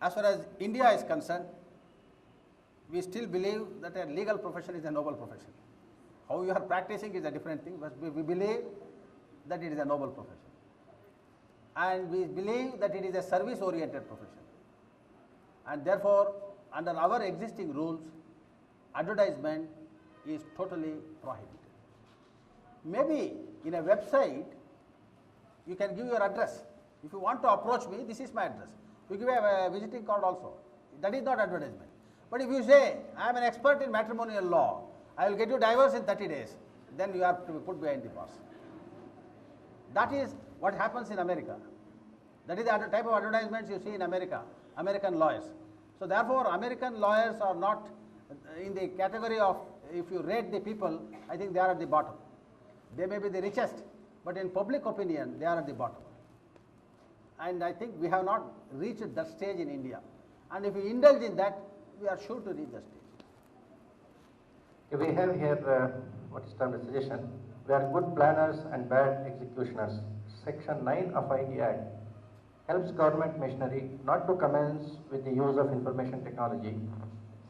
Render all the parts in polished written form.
as far as India is concerned, we still believe that a legal profession is a noble profession. How you are practicing is a different thing, but we believe that it is a noble profession. And we believe that it is a service-oriented profession. And therefore, under our existing rules, advertisement is totally prohibited. Maybe in a website, you can give your address. If you want to approach me, this is my address. You give a visiting card also. That is not advertisement. But if you say, I am an expert in matrimonial law, I will get you divorced in 30 days, then you have to be put behind the bars. That is what happens in America. That is the type of advertisements you see in America, American lawyers. So therefore, American lawyers are not in the category of, if you rate the people, I think they are at the bottom. They may be the richest, but in public opinion, they are at the bottom. And I think we have not reached that stage in India. And if we indulge in that, we are sure to reach that stage. We have here what is termed a suggestion. We are good planners and bad executioners. Section 9 of IT Act helps government machinery not to commence with the use of information technology.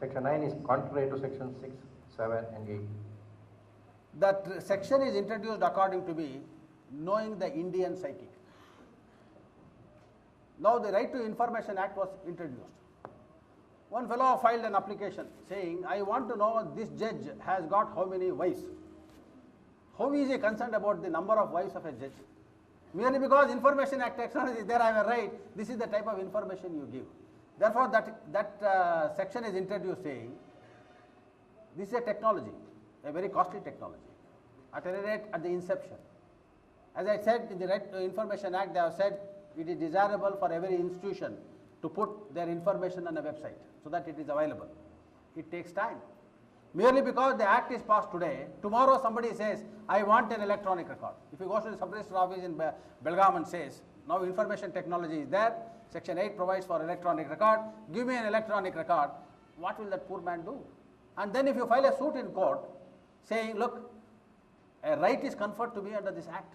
Section 9 is contrary to Section 6, 7 and 8. That section is introduced according to me, knowing the Indian psychic. Now the Right to Information Act was introduced. One fellow filed an application saying, I want to know this judge has got how many wives. How is he concerned about the number of wives of a judge? Merely because Information Act technology is there, I have a right, this is the type of information you give. Therefore, that section is introduced saying, this is a technology, a very costly technology, at any rate at the inception. As I said, in the Right to Information Act, they have said it is desirable for every institution to put their information on a website so that it is available. It takes time. Merely because the act is passed today, tomorrow somebody says, I want an electronic record. If he goes to the sub-register office in Belgaum and says, now information technology is there, Section 8 provides for electronic record, give me an electronic record, what will that poor man do? And then if you file a suit in court saying, look, a right is conferred to me under this act.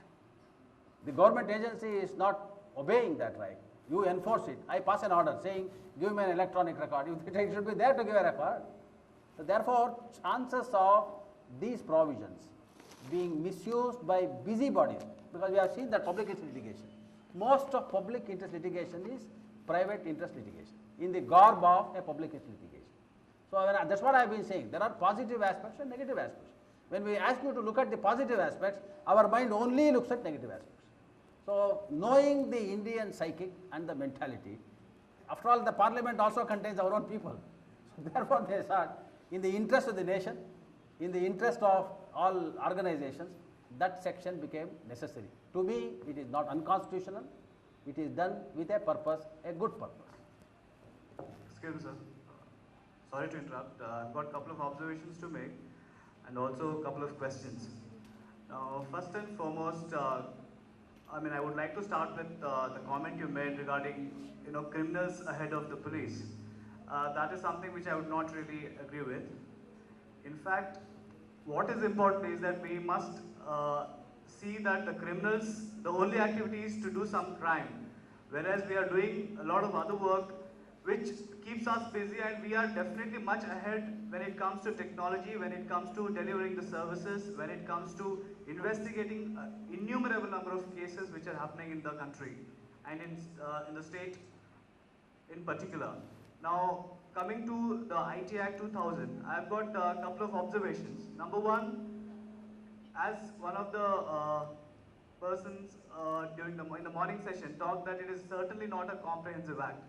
The government agency is not obeying that right. You enforce it. I pass an order saying, give me an electronic record. It should be there to give a record. So therefore, chances of these provisions being misused by busybodies, because we have seen that public interest litigation. Most of public interest litigation is private interest litigation in the garb of a public interest litigation. So that's what I have been saying. There are positive aspects and negative aspects. When we ask you to look at the positive aspects, our mind only looks at negative aspects. So knowing the Indian psychic and the mentality, after all, the parliament also contains our own people. So therefore, they thought, in the interest of the nation, in the interest of all organizations, that section became necessary. To me, it is not unconstitutional. It is done with a purpose, a good purpose. Excuse me, sir. Sorry to interrupt. I've got a couple of observations to make and also a couple of questions. Now, first and foremost, I would like to start with the comment you made regarding, criminals ahead of the police. That is something which I would not really agree with. In fact, what is important is that we must see that the criminals, the only activity is to do some crime, whereas we are doing a lot of other work which keeps us busy, and we are definitely much ahead when it comes to technology, when it comes to delivering the services, when it comes to investigating innumerable number of cases which are happening in the country and in the state in particular. Now, coming to the IT Act 2000, I've got a couple of observations. Number one, as one of the persons in the morning session talked that it is certainly not a comprehensive act.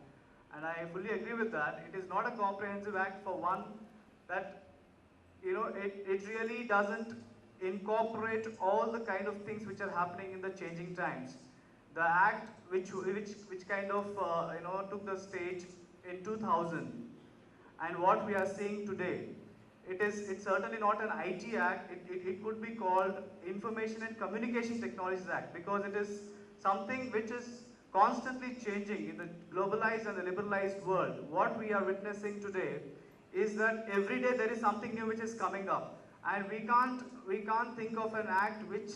And I fully agree with that. It is not a comprehensive act for one, that it really doesn't incorporate all the kind of things which are happening in the changing times. The act which kind of took the stage in 2000 and what we are seeing today, it's certainly not an IT act. It could be called Information and Communication Technologies Act, because it is something which is constantly changing in the globalized and the liberalized world. What we are witnessing today is that every day there is something new which is coming up, and we can't think of an act which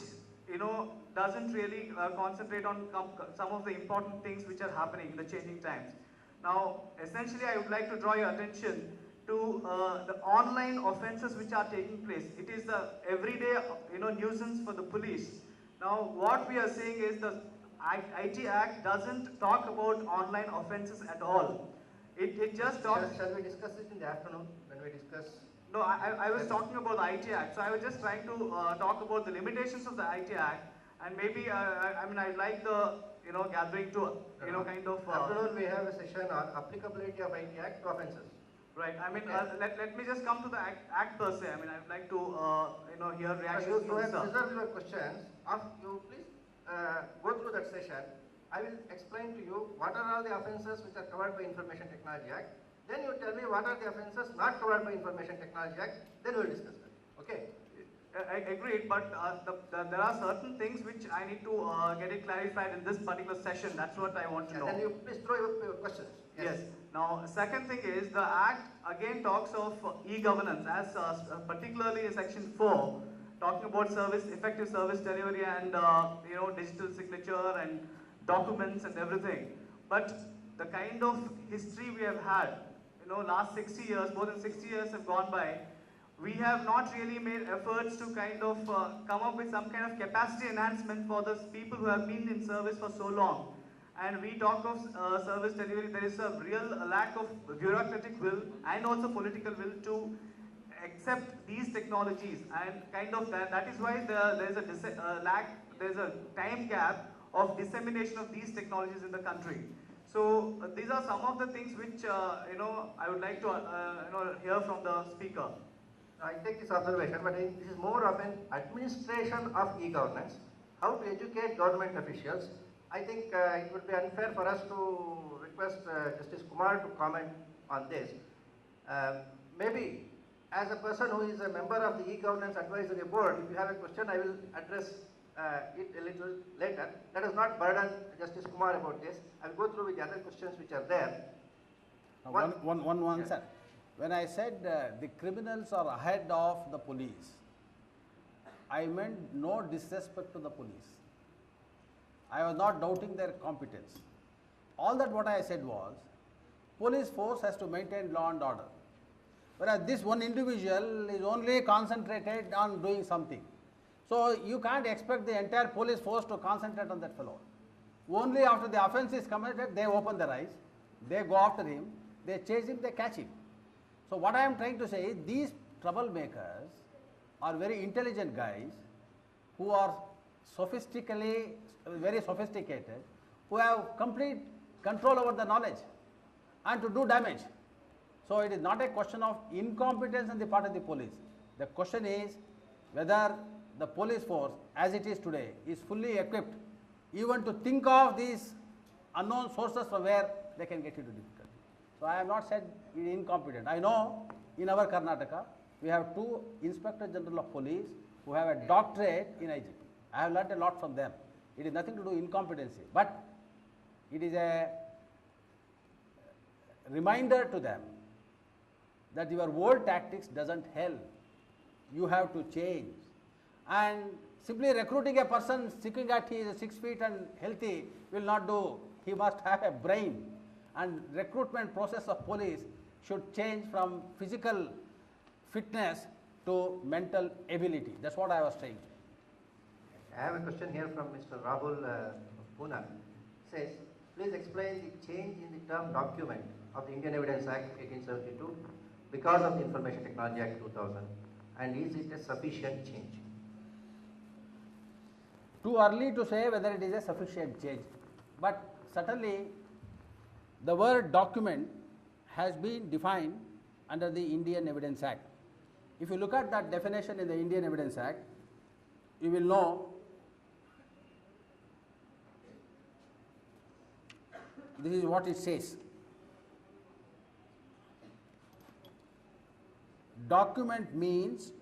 doesn't really concentrate on some of the important things which are happening in the changing times. Now, essentially, I would like to draw your attention to the online offences which are taking place. It is the everyday, nuisance for the police. Now, what we are saying is the IT Act doesn't talk about online offences at all. It just talks. Shall we discuss it in the afternoon when we discuss? No, I was talking about the IT Act. So I was just trying to talk about the limitations of the IT Act, and maybe I'd like the gathering to kind of. Afternoon we have a session on applicability of IT Act to offences. Right. I mean, let me just come to the act per se. I mean, I'd like to hear reactions You from have sir. reserved your questions. You please go through that session. I will explain to you what are all the offences which are covered by Information Technology Act. Then you tell me what are the offences not covered by Information Technology Act. Then we will discuss that. Okay? I agreed, but there are certain things which I need to get it clarified in this particular session. That's what I want to know. Then you please throw your questions. Yes. Now, second thing is the Act again talks of e-governance, as particularly in Section 4, talking about effective service delivery and digital signature and documents and everything. But the kind of history we have had, last 60 years, more than 60 years have gone by, we have not really made efforts to kind of come up with some kind of capacity enhancement for those people who have been in service for so long. And we talk of service delivery, there is a real lack of bureaucratic will and also political will to accept these technologies, and kind of that is why there is a time gap of dissemination of these technologies in the country. So these are some of the things which I would like to hear from the speaker. I take this observation, but this is more of an administration of e-governance, how to educate government officials. I think it would be unfair for us to request Justice Kumar to comment on this. Maybe as a person who is a member of the e-governance advisory board, if you have a question, I will address it a little later. Let us not burden Justice Kumar about this. I will go through with the other questions which are there. One answer. When I said the criminals are ahead of the police, I meant no disrespect to the police. I was not doubting their competence. All that what I said was, police force has to maintain law and order. Whereas this one individual is only concentrated on doing something. So you can't expect the entire police force to concentrate on that fellow. Only after the offence is committed, they open their eyes, they go after him, they chase him, they catch him. So what I am trying to say is, these troublemakers are very intelligent guys who are very sophisticated, who have complete control over the knowledge and to do damage. So it is not a question of incompetence on the part of the police. The question is whether the police force as it is today is fully equipped even to think of these unknown sources from where they can get into difficulty. So I have not said it is incompetent. I know in our Karnataka we have 2 Inspector General of Police who have a doctorate in IGP. I have learnt a lot from them. It is nothing to do with incompetency, but it is a reminder to them that your old tactics doesn't help. You have to change. And simply recruiting a person thinking that he is 6 feet and healthy will not do. He must have a brain. And recruitment process of police should change from physical fitness to mental ability. That's what I was saying. I have a question here from Mr. Rahul Pune. Says, please explain the change in the term document of the Indian Evidence Act 1872 because of the Information Technology Act 2000, and is it a sufficient change? Too early to say whether it is a sufficient change, but certainly the word document has been defined under the Indian Evidence Act. If you look at that definition in the Indian Evidence Act, you will know this is what it says. Document means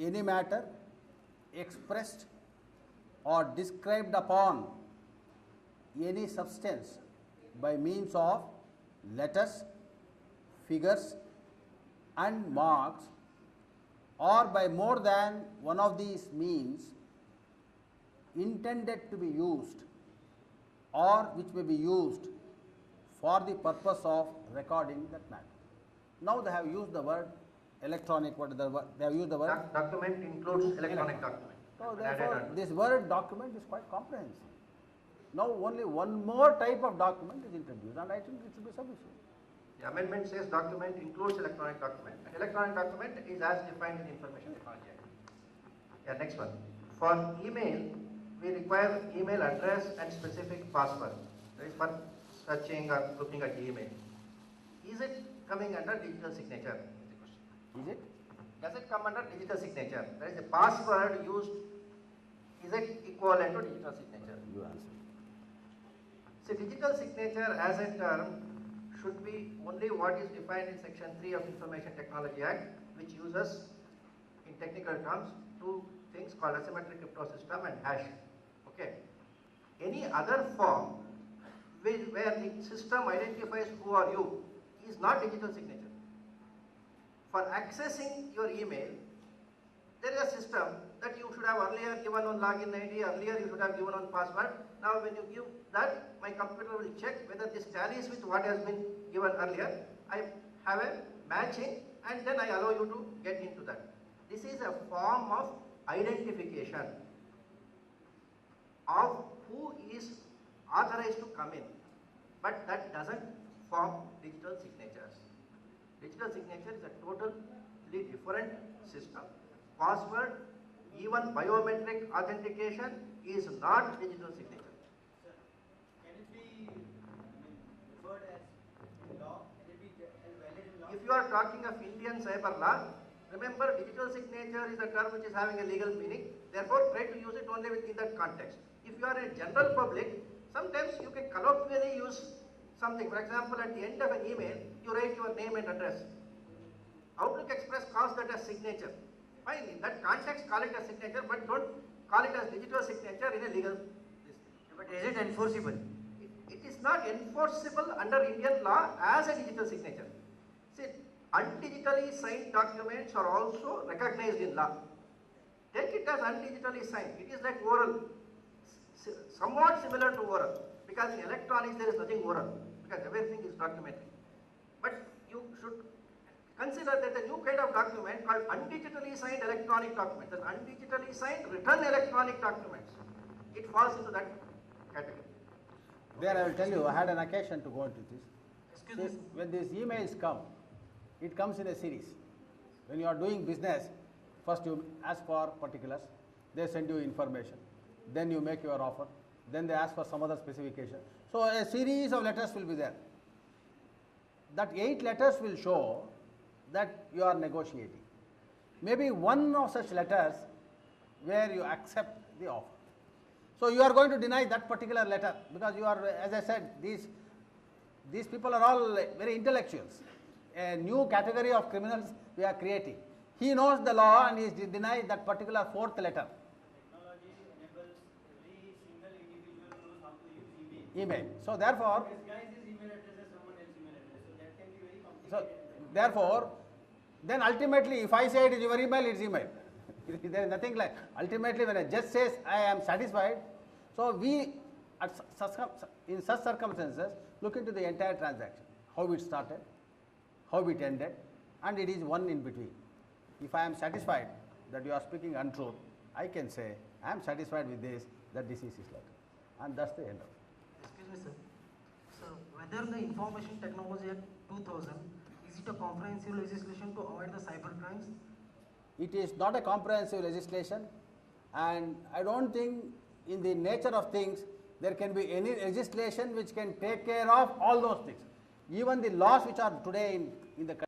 any matter expressed or described upon any substance by means of letters, figures and marks, or by more than one of these means intended to be used or which may be used for the purpose of recording that matter. Now they have used the word electronic, what is the word? They have used the word. Document includes electronic document. So And added therefore, on. this word document is quite comprehensive. Now only one more type of document is introduced, and I think it should be sufficient. The amendment says document includes electronic document. Electronic document is as defined in Information Technology Act. Yeah, next one. For email, we require email address and specific password. That is for searching or looking at email. Is it coming under digital signature? Is it? Does it come under digital signature? That is the password used. Is it equivalent to digital signature? You answer. So digital signature as a term should be only what is defined in section 3 of Information Technology Act, which uses in technical terms two things called asymmetric crypto system and hash. Okay. Any other form where the system identifies who are you is not digital signature. For accessing your email, there is a system that you should have earlier given on login ID, earlier you should have given on password. Now when you give that, my computer will check whether this tallies with what has been given earlier. I have a matching and then I allow you to get into that. This is a form of identification of who is authorized to come in, but that doesn't form digital signatures. Digital signature is a totally different system. Password, even biometric authentication is not digital signature. Sir, can it be referred as in law? Can it be valid in law? If you are talking of Indian cyber law, remember digital signature is a term which is having a legal meaning. Therefore, try to use it only within that context. If you are a general public, sometimes you can colloquially use something. For example, at the end of an email, you write your name and address. Outlook Express calls that as signature. Fine, in that context, call it as signature, but don't call it as digital signature in a legal. But is it enforceable? It is not enforceable under Indian law as a digital signature. See, undigitally signed documents are also recognized in law. Take it as undigitally signed. It is like oral, somewhat similar to oral, because in electronics there is nothing oral, because everything is documentary. But you should consider that the new kind of document called undigitally signed electronic documents, that undigitally signed written electronic documents, it falls into that category. There I will tell you, I had an occasion to go into this. Excuse me, sir. When these emails come, it comes in a series. When you are doing business, first you ask for particulars, they send you information, then you make your offer, then they ask for some other specification. So a series of letters will be there. That 8 letters will show that you are negotiating. Maybe one of such letters where you accept the offer. So you are going to deny that particular letter because you are, as I said, these people are all very intellectuals. A new category of criminals we are creating. He knows the law and he is denied that particular 4th letter. Technology enables every single individual knows how to use email. Email. So therefore, Disguise his email address as someone else's email address. So that can be very so complicated. therefore, then ultimately if I say it is your email, it is email. There is nothing like, ultimately when a judge says I am satisfied, so we in such circumstances look into the entire transaction, how it started, how it ended, and it is one in between. If I am satisfied that you are speaking untruth, I can say I am satisfied with this, that this is his letter, and that's the end of it. Excuse me, sir. Sir, whether the Information Technology Act 2000 is it a comprehensive legislation to avoid the cyber crimes? It is not a comprehensive legislation, and I don't think in the nature of things there can be any legislation which can take care of all those things. Even the laws which are today in the country